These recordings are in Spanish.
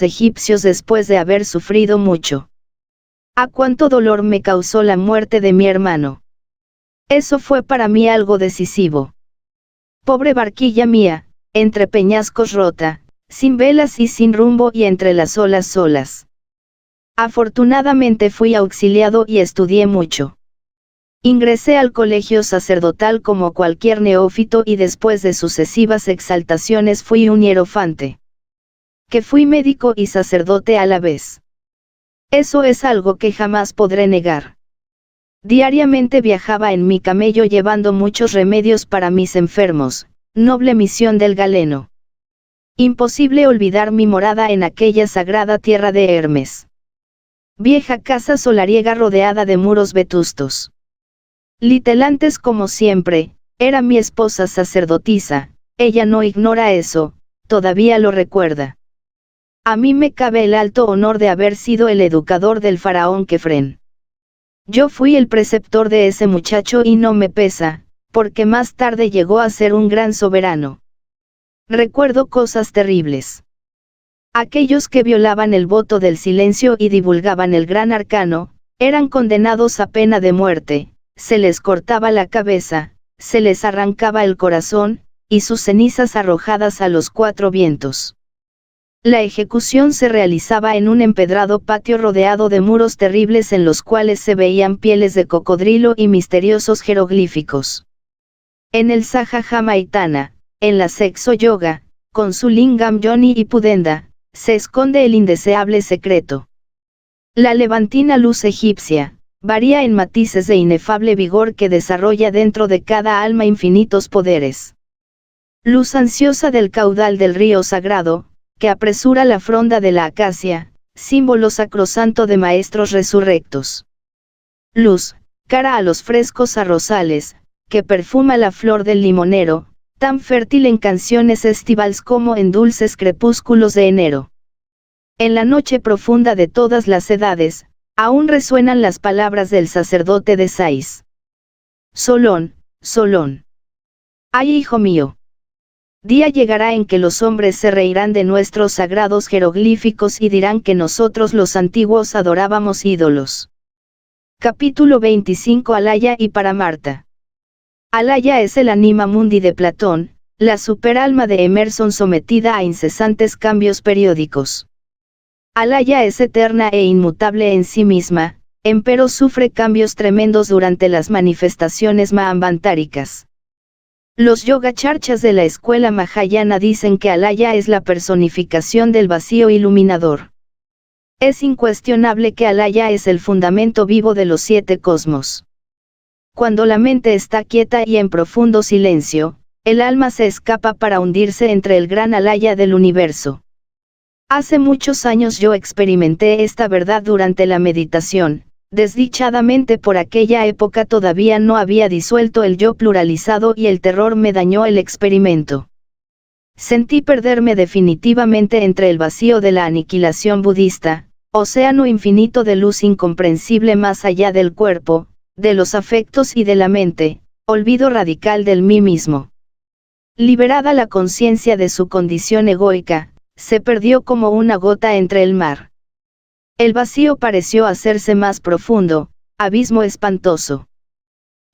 egipcios después de haber sufrido mucho. ¡Ah, cuánto dolor me causó la muerte de mi hermano! Eso fue para mí algo decisivo. Pobre barquilla mía, entre peñascos rota, sin velas y sin rumbo y entre las olas solas. Afortunadamente fui auxiliado y estudié mucho. Ingresé al colegio sacerdotal como cualquier neófito y después de sucesivas exaltaciones fui un hierofante. Que fui médico y sacerdote a la vez. Eso es algo que jamás podré negar. Diariamente viajaba en mi camello llevando muchos remedios para mis enfermos, noble misión del galeno. Imposible olvidar mi morada en aquella sagrada tierra de Hermes. Vieja casa solariega rodeada de muros vetustos. Litelantes como siempre, era mi esposa sacerdotisa, ella no ignora eso, todavía lo recuerda. A mí me cabe el alto honor de haber sido el educador del faraón Kefren. Yo fui el preceptor de ese muchacho y no me pesa, porque más tarde llegó a ser un gran soberano. Recuerdo cosas terribles. Aquellos que violaban el voto del silencio y divulgaban el gran arcano, eran condenados a pena de muerte, se les cortaba la cabeza, se les arrancaba el corazón, y sus cenizas arrojadas a los cuatro vientos. La ejecución se realizaba en un empedrado patio rodeado de muros terribles en los cuales se veían pieles de cocodrilo y misteriosos jeroglíficos. En el Sahaja Maitana, en la Sexo Yoga, con su Lingam Yoni y Pudenda, se esconde el indeseable secreto. La levantina luz egipcia, varía en matices de inefable vigor que desarrolla dentro de cada alma infinitos poderes. Luz ansiosa del caudal del río sagrado, que apresura la fronda de la acacia, símbolo sacrosanto de maestros resurrectos. Luz, cara a los frescos arrozales, que perfuma la flor del limonero, tan fértil en canciones estivales como en dulces crepúsculos de enero. En la noche profunda de todas las edades, aún resuenan las palabras del sacerdote de Sais. Solón, Solón. Ay, hijo mío. Día llegará en que los hombres se reirán de nuestros sagrados jeroglíficos y dirán que nosotros los antiguos adorábamos ídolos. Capítulo 25. Alaya y Paramarta. Alaya es el anima mundi de Platón, la superalma de Emerson sometida a incesantes cambios periódicos. Alaya es eterna e inmutable en sí misma, empero sufre cambios tremendos durante las manifestaciones mahambantáricas. Los yogacharchas de la escuela mahayana dicen que Alaya es la personificación del vacío iluminador. Es incuestionable que Alaya es el fundamento vivo de los 7 cosmos. Cuando la mente está quieta y en profundo silencio, el alma se escapa para hundirse entre el gran Alaya del universo. Hace muchos años yo experimenté esta verdad durante la meditación. Desdichadamente por aquella época todavía no había disuelto el yo pluralizado y el terror me dañó el experimento. Sentí perderme definitivamente entre el vacío de la aniquilación budista, océano infinito de luz incomprensible más allá del cuerpo, de los afectos y de la mente, olvido radical del mí mismo. Liberada la conciencia de su condición egoica, se perdió como una gota entre el mar. El vacío pareció hacerse más profundo, abismo espantoso.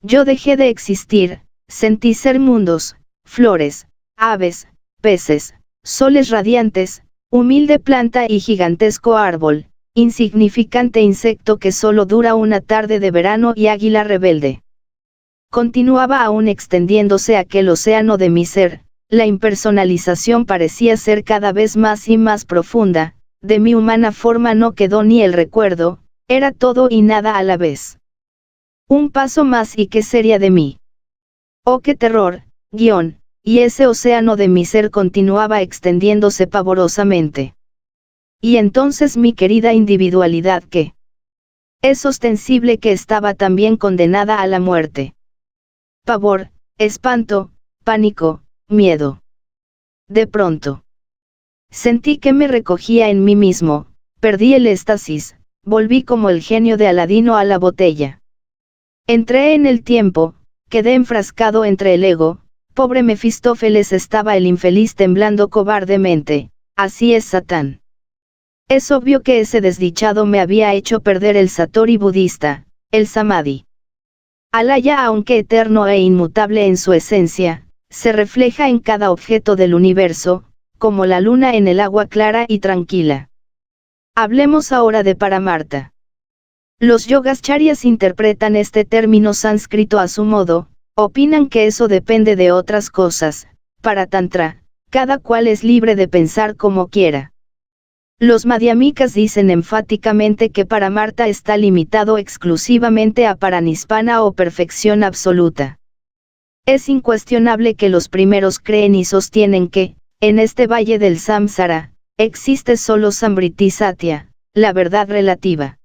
Yo dejé de existir, sentí ser mundos, flores, aves, peces, soles radiantes, humilde planta y gigantesco árbol, insignificante insecto que solo dura una tarde de verano y águila rebelde. Continuaba aún extendiéndose aquel océano de mi ser, la impersonalización parecía ser cada vez más y más profunda. De mi humana forma no quedó ni el recuerdo, era todo y nada a la vez. Un paso más y qué sería de mí. Oh, qué terror, y ese océano de mi ser continuaba extendiéndose pavorosamente. Y entonces mi querida individualidad que es ostensible que estaba también condenada a la muerte. Pavor, espanto, pánico, miedo. De pronto. Sentí que me recogía en mí mismo, perdí el éxtasis, volví como el genio de Aladino a la botella. Entré en el tiempo, quedé enfrascado entre el ego, pobre Mefistófeles estaba el infeliz temblando cobardemente, así es Satán. Es obvio que ese desdichado me había hecho perder el satori budista, el samadhi. Alaya, aunque eterno e inmutable en su esencia, se refleja en cada objeto del universo, como la luna en el agua clara y tranquila. Hablemos ahora de Paramarta. Los yogacharyas interpretan este término sánscrito a su modo, opinan que eso depende de otras cosas. Para Tantra, cada cual es libre de pensar como quiera. Los madhyamikas dicen enfáticamente que Paramarta está limitado exclusivamente a Paranibbana o perfección absoluta. Es incuestionable que los primeros creen y sostienen que, en este valle del samsara, existe solo Samvriti Satya, la verdad relativa.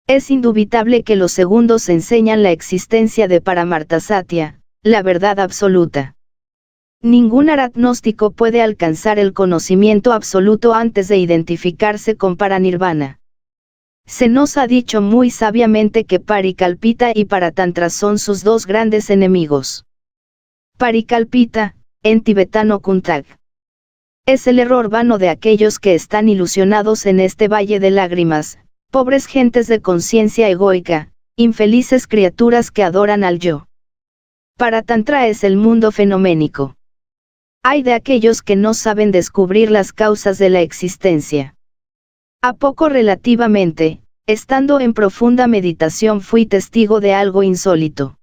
Es indubitable que los segundos enseñan la existencia de Paramarta Satya, la verdad absoluta. Ningún aratgnóstico puede alcanzar el conocimiento absoluto antes de identificarse con Paranirvana. Se nos ha dicho muy sabiamente que Parikalpita y Paratantra son sus dos grandes enemigos. Parikalpita, en tibetano Kuntag, es el error vano de aquellos que están ilusionados en este valle de lágrimas, pobres gentes de conciencia egoica, infelices criaturas que adoran al yo. Paratantra es el mundo fenoménico. Ay de aquellos que no saben descubrir las causas de la existencia. A poco relativamente, estando en profunda meditación fui testigo de algo insólito.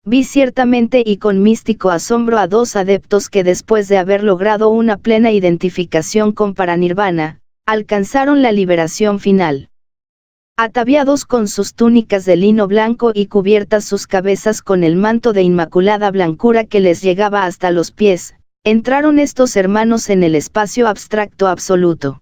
Vi ciertamente y con místico asombro a dos adeptos que después de haber logrado una plena identificación con Paranirvana, alcanzaron la liberación final. Ataviados con sus túnicas de lino blanco y cubiertas sus cabezas con el manto de inmaculada blancura que les llegaba hasta los pies, entraron estos hermanos en el espacio abstracto absoluto.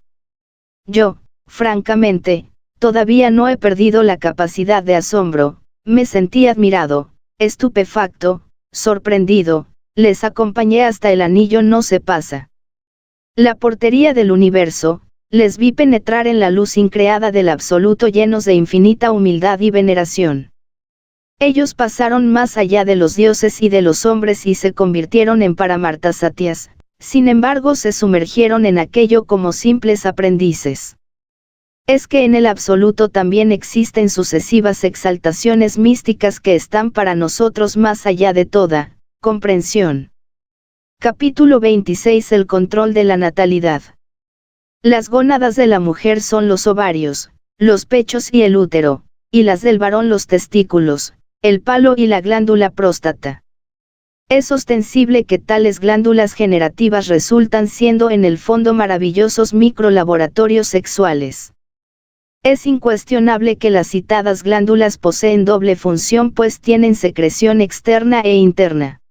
Yo, francamente, todavía no he perdido la capacidad de asombro, me sentí admirado, estupefacto, sorprendido, les acompañé hasta el anillo no se pasa. La portería del universo, les vi penetrar en la luz increada del absoluto llenos de infinita humildad y veneración. Ellos pasaron más allá de los dioses y de los hombres y se convirtieron en Paramarta Satyas, sin embargo se sumergieron en aquello como simples aprendices. Es que en el absoluto también existen sucesivas exaltaciones místicas que están para nosotros más allá de toda comprensión. Capítulo 26. El control de la natalidad. Las gónadas de la mujer son los ovarios, los pechos y el útero, y las del varón los testículos, el palo y la glándula próstata. Es ostensible que tales glándulas generativas resultan siendo en el fondo maravillosos microlaboratorios sexuales. Es incuestionable que las citadas glándulas poseen doble función pues tienen secreción externa e interna.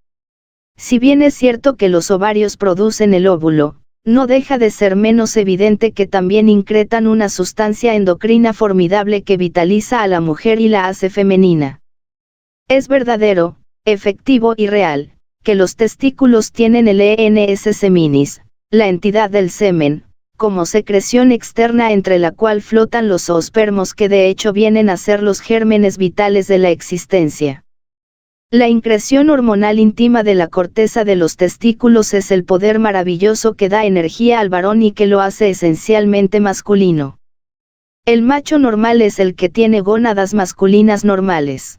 Si bien es cierto que los ovarios producen el óvulo, no deja de ser menos evidente que también incretan una sustancia endocrina formidable que vitaliza a la mujer y la hace femenina. Es verdadero, efectivo y real, que los testículos tienen el ENS seminis, la entidad del semen, como secreción externa entre la cual flotan los zoospermos que de hecho vienen a ser los gérmenes vitales de la existencia. La increción hormonal íntima de la corteza de los testículos es el poder maravilloso que da energía al varón y que lo hace esencialmente masculino. El macho normal es el que tiene gónadas masculinas normales.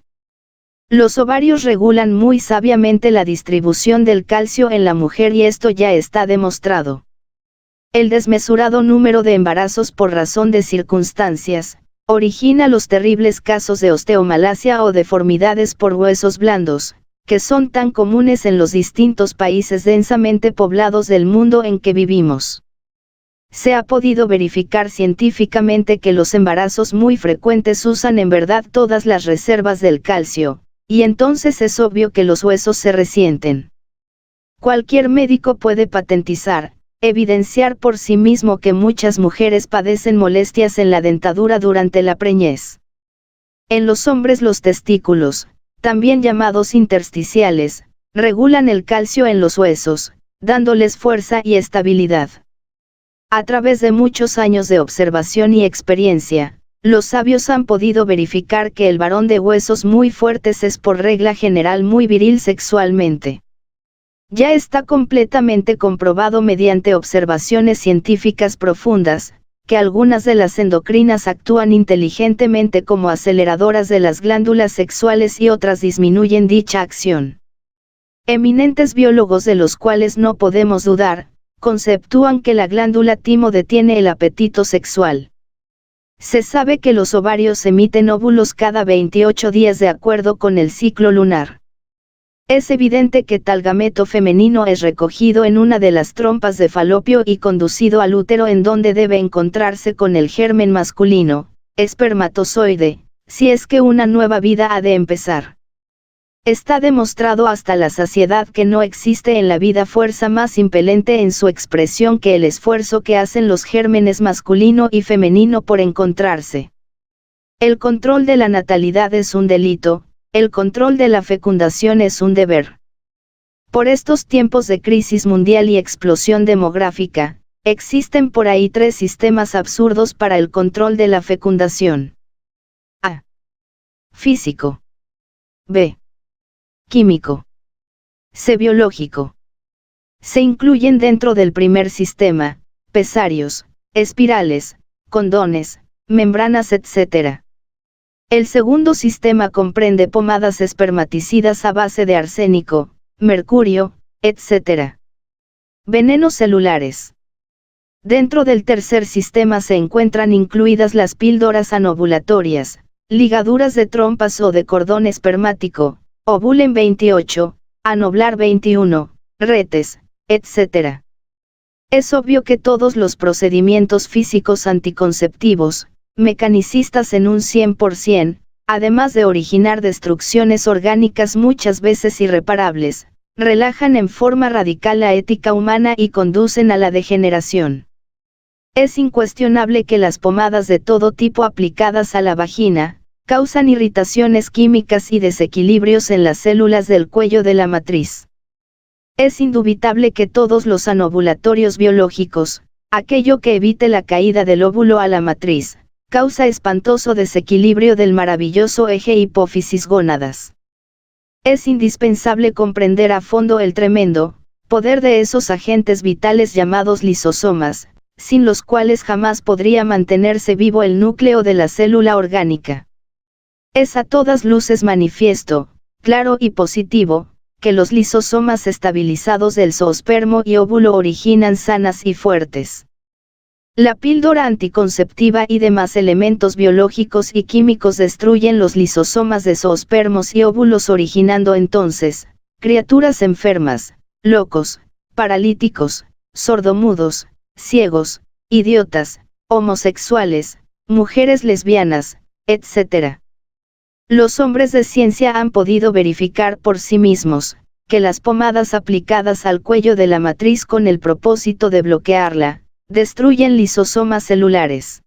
Los ovarios regulan muy sabiamente la distribución del calcio en la mujer y esto ya está demostrado. El desmesurado número de embarazos por razón de circunstancias, origina los terribles casos de osteomalacia o deformidades por huesos blandos, que son tan comunes en los distintos países densamente poblados del mundo en que vivimos. Se ha podido verificar científicamente que los embarazos muy frecuentes usan en verdad todas las reservas del calcio, y entonces es obvio que los huesos se resienten. Cualquier médico puede patentizar, evidenciar por sí mismo que muchas mujeres padecen molestias en la dentadura durante la preñez. En los hombres los testículos, también llamados intersticiales, regulan el calcio en los huesos, dándoles fuerza y estabilidad. A través de muchos años de observación y experiencia, los sabios han podido verificar que el varón de huesos muy fuertes es por regla general muy viril sexualmente. Ya está completamente comprobado mediante observaciones científicas profundas, que algunas de las endocrinas actúan inteligentemente como aceleradoras de las glándulas sexuales y otras disminuyen dicha acción. Eminentes biólogos, de los cuales no podemos dudar, conceptúan que la glándula timo detiene el apetito sexual. Se sabe que los ovarios emiten óvulos cada 28 días de acuerdo con el ciclo lunar. Es evidente que tal gameto femenino es recogido en una de las trompas de Falopio y conducido al útero, en donde debe encontrarse con el germen masculino, espermatozoide, si es que una nueva vida ha de empezar. Está demostrado hasta la saciedad que no existe en la vida fuerza más impelente en su expresión que el esfuerzo que hacen los gérmenes masculino y femenino por encontrarse. El control de la natalidad es un delito, el control de la fecundación es un deber. Por estos tiempos de crisis mundial y explosión demográfica, existen por ahí 3 sistemas absurdos para el control de la fecundación. A. Físico. B. Químico. C. Biológico. Se incluyen dentro del primer sistema, pesarios, espirales, condones, membranas, etc. El segundo sistema comprende pomadas espermaticidas a base de arsénico, mercurio, etc. Venenos celulares. Dentro del tercer sistema se encuentran incluidas las píldoras anovulatorias, ligaduras de trompas o de cordón espermático, Ovulen 28, Anoblar 21, retes, etc. Es obvio que todos los procedimientos físicos anticonceptivos, mecanicistas en un 100%, además de originar destrucciones orgánicas muchas veces irreparables, relajan en forma radical la ética humana y conducen a la degeneración. Es incuestionable que las pomadas de todo tipo aplicadas a la vagina, causan irritaciones químicas y desequilibrios en las células del cuello de la matriz. Es indubitable que todos los anovulatorios biológicos, aquello que evite la caída del óvulo a la matriz, causa espantoso desequilibrio del maravilloso eje hipófisis-gónadas. Es indispensable comprender a fondo el tremendo poder de esos agentes vitales llamados lisosomas, sin los cuales jamás podría mantenerse vivo el núcleo de la célula orgánica. Es a todas luces manifiesto, claro y positivo, que los lisosomas estabilizados del zoospermo y óvulo originan sanas y fuertes. La píldora anticonceptiva y demás elementos biológicos y químicos destruyen los lisosomas de zoospermos y óvulos, originando entonces, criaturas enfermas, locos, paralíticos, sordomudos, ciegos, idiotas, homosexuales, mujeres lesbianas, etc. Los hombres de ciencia han podido verificar por sí mismos, que las pomadas aplicadas al cuello de la matriz con el propósito de bloquearla, destruyen lisosomas celulares.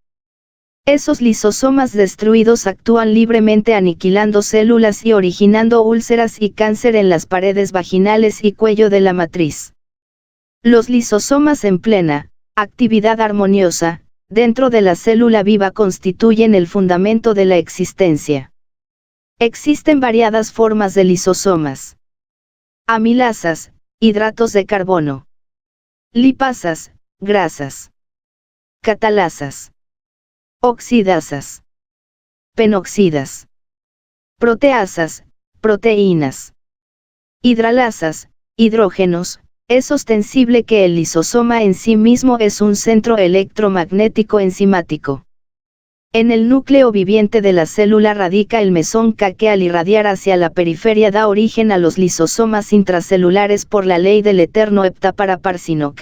Esos lisosomas destruidos actúan libremente aniquilando células y originando úlceras y cáncer en las paredes vaginales y cuello de la matriz. Los lisosomas en plena actividad armoniosa, dentro de la célula viva, constituyen el fundamento de la existencia. Existen variadas formas de lisosomas. Amilasas, hidratos de carbono. Lipasas, grasas. Catalasas. Oxidasas. Penoxidas. Proteasas, proteínas. Hidralasas, hidrógenos. Es ostensible que el lisosoma en sí mismo es un centro electromagnético enzimático. En el núcleo viviente de la célula radica el mesón K, que al irradiar hacia la periferia da origen a los lisosomas intracelulares por la ley del eterno heptaparaparsinok.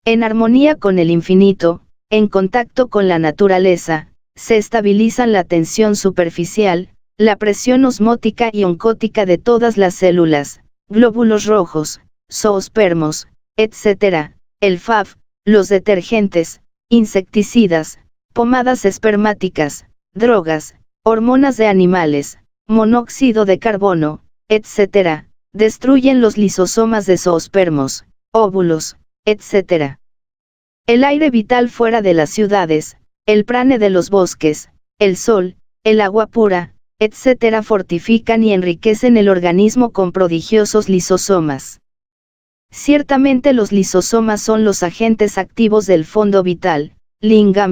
En armonía con el infinito, en contacto con la naturaleza, se estabilizan la tensión superficial, la presión osmótica y oncótica de todas las células, glóbulos rojos, zoospermos, etc., el FAF, los detergentes, insecticidas, pomadas espermáticas, drogas, hormonas de animales, monóxido de carbono, etc., destruyen los lisosomas de zoospermos, óvulos, etc. El aire vital fuera de las ciudades, el prane de los bosques, el sol, el agua pura, etc., fortifican y enriquecen el organismo con prodigiosos lisosomas. Ciertamente los lisosomas son los agentes activos del fondo vital, Lingam,